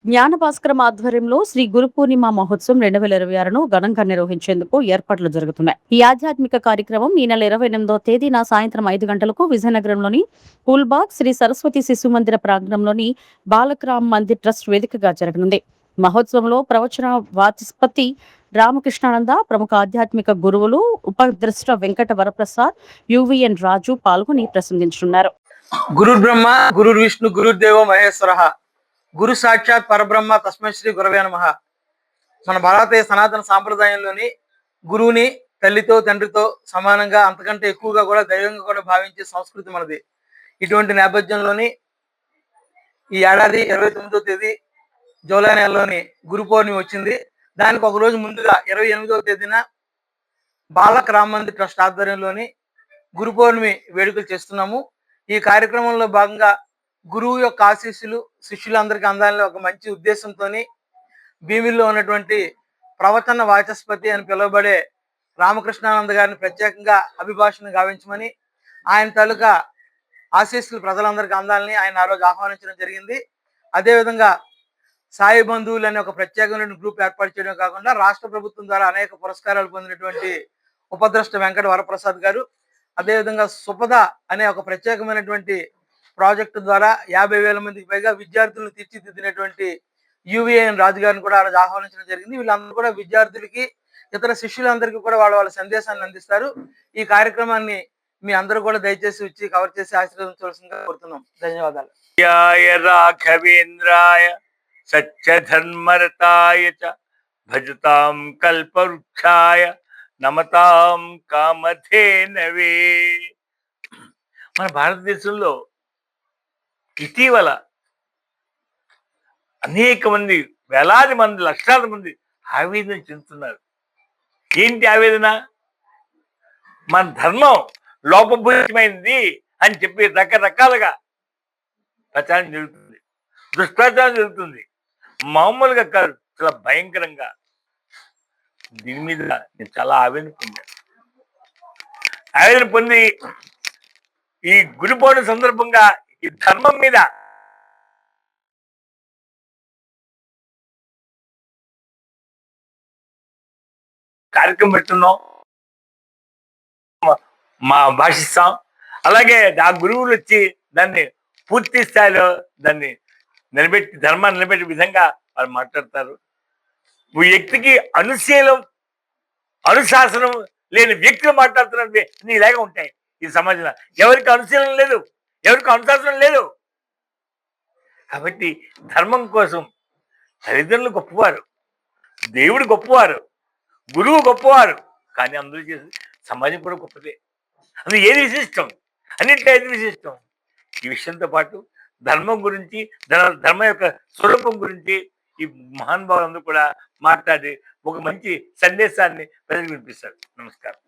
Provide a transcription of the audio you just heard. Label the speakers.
Speaker 1: జ్ఞానభాస్కరం ఆధ్వర్యంలో శ్రీ గురు పూర్ణిమ మహోత్సవం 2026ను ఘనంగా నిర్వహించేందుకు ఏర్పాట్లు జరుగుతున్నాయి. ఈ ఆధ్యాత్మిక కార్యక్రమం ఈ నెల 28వ తేదీన సాయంత్రం 5 గంటలకు విజయనగరంలోని పూల్బాగ్ శ్రీ సరస్వతి శిశు మందిర ప్రాంగణంలోని బాలక్రామ్ మందిర్ ట్రస్ట్ వేదికగా జరగనుంది. మహోత్సవంలో ప్రవచన వాచస్పతి రామకృష్ణానంద, ప్రముఖ ఆధ్యాత్మిక గురువులు ఉపద్రష్ట వెంకట వరప్రసాద్, యువిఎన్ రాజు పాల్గొని ప్రసంగించనున్నారు.
Speaker 2: గురుర్ బ్రహ్మ గురుర్ విష్ణు గురుర్దేవో మహేశ్వర గురు సాక్షాత్ పరబ్రహ్మ తస్మై శ్రీ గురవే నమః. మన భారతీయ సనాతన సాంప్రదాయంలోని గురువుని తల్లితో తండ్రితో సమానంగా అంతకంటే ఎక్కువగా కూడా దైవంగా కూడా భావించే సంస్కృతి మనది. ఇటువంటి నేపథ్యంలోని ఈ ఏడాది 29వ తేదీ జూలై నెలలోని గురు పౌర్ణమి వచ్చింది. దానికి ఒక రోజు ముందుగా 28వ తేదీన బాలక్ రామ్ మందిర్ ట్రస్ట్ ఆధ్వర్యంలోని గురు పౌర్ణమి వేడుకలు చేస్తున్నాము. ఈ కార్యక్రమంలో భాగంగా గురువు యొక్క ఆశీస్సులు శిష్యులందరికీ అందాలని ఒక మంచి ఉద్దేశంతో భీమిల్లో ఉన్నటువంటి ప్రవచన వాచస్పతి అని పిలువబడే రామకృష్ణానంద గారిని ప్రత్యేకంగా అభిభాషణ గావించమని, ఆయన తాలూకా ఆశీస్సులు ప్రజలందరికీ అందాలని ఆయన ఆ రోజు ఆహ్వానించడం జరిగింది. అదేవిధంగా సాయి బంధువులు అనే ఒక ప్రత్యేకమైన గ్రూప్ ఏర్పాటు చేయడం కాకుండా రాష్ట్ర ప్రభుత్వం ద్వారా అనేక పురస్కారాలు పొందినటువంటి ఉపద్రష్ట వెంకట వరప్రసాద్ గారు, అదేవిధంగా సుపద అనే ఒక ప్రత్యేకమైనటువంటి ప్రాజెక్టు ద్వారా 50,000 మందికి పైగా విద్యార్థులను తీర్చిదిద్దినటువంటి యువిఎన్ రాజు గారిని కూడా ఆ రోజు ఆహ్వానించడం జరిగింది. వీళ్ళందరూ కూడా విద్యార్థులకి ఇతర శిష్యులందరికీ కూడా వాళ్ళ సందేశాన్ని అందిస్తారు. ఈ కార్యక్రమాన్ని మీ అందరూ కూడా దయచేసి వచ్చి కవర్ చేసి ఆశీర్వదించవలసిందిగా కోరుతున్నాం. ధన్యవాదాలు.
Speaker 3: రాఘవేంద్రాయ సత్యధర్మరతాయ చ భజతాం కల్పవృక్షాయ నమతాం కామధేనవే. మన భారతదేశంలో ఇటీవల అనేక మంది, వేలాది మంది, లక్షలాది మంది ఆవేదన చెందుతున్నారు. ఏంటి ఆవేదన? మన ధర్మం లోపభూయితమైంది అని చెప్పి రకరకాలుగా ప్రచారం జరుగుతుంది, దుష్ప్రచారం జరుగుతుంది. మామూలుగా కాదు, చాలా భయంకరంగా. దీని మీద నేను చాలా ఆవేదన పొంది ఈ గురు పౌర్ణమి సందర్భంగా ఈ ధర్మం మీద కార్యక్రమం పెడుతున్నాం, మా భాషిస్తాం. అలాగే ఆ గురువులు వచ్చి దాన్ని పూర్తి స్థాయిలో దాన్ని నిలబెట్టి, ధర్మాన్ని నిలబెట్టే విధంగా వాళ్ళు మాట్లాడతారు. వ్యక్తికి అనుశీలం, అనుశాసనం లేని వ్యక్తులు మాట్లాడుతున్నవి అన్ని ఇలాగే ఉంటాయి ఈ సమాజంలో. ఎవరికి అనుశీలనం లేదు, ఎవరికి అనుశాసనం లేదు. కాబట్టి ధర్మం కోసం తల్లిదండ్రులు గొప్పవారు, దేవుడు గొప్పవారు, గురువు గొప్పవారు. కానీ అందరూ చేసి సమాజం కూడా గొప్పదే. అందులో ఏది విశిష్టం? అన్నింటిలో ఏది విశిష్టం? ఈ విషయంతో పాటు ధర్మం గురించి, ధర్మం యొక్క స్వరూపం గురించి ఈ మహానుభావులందరూ కూడా మాట్లాడి ఒక మంచి సందేశాన్ని ప్రజలకు వినిపిస్తారు. నమస్కారం.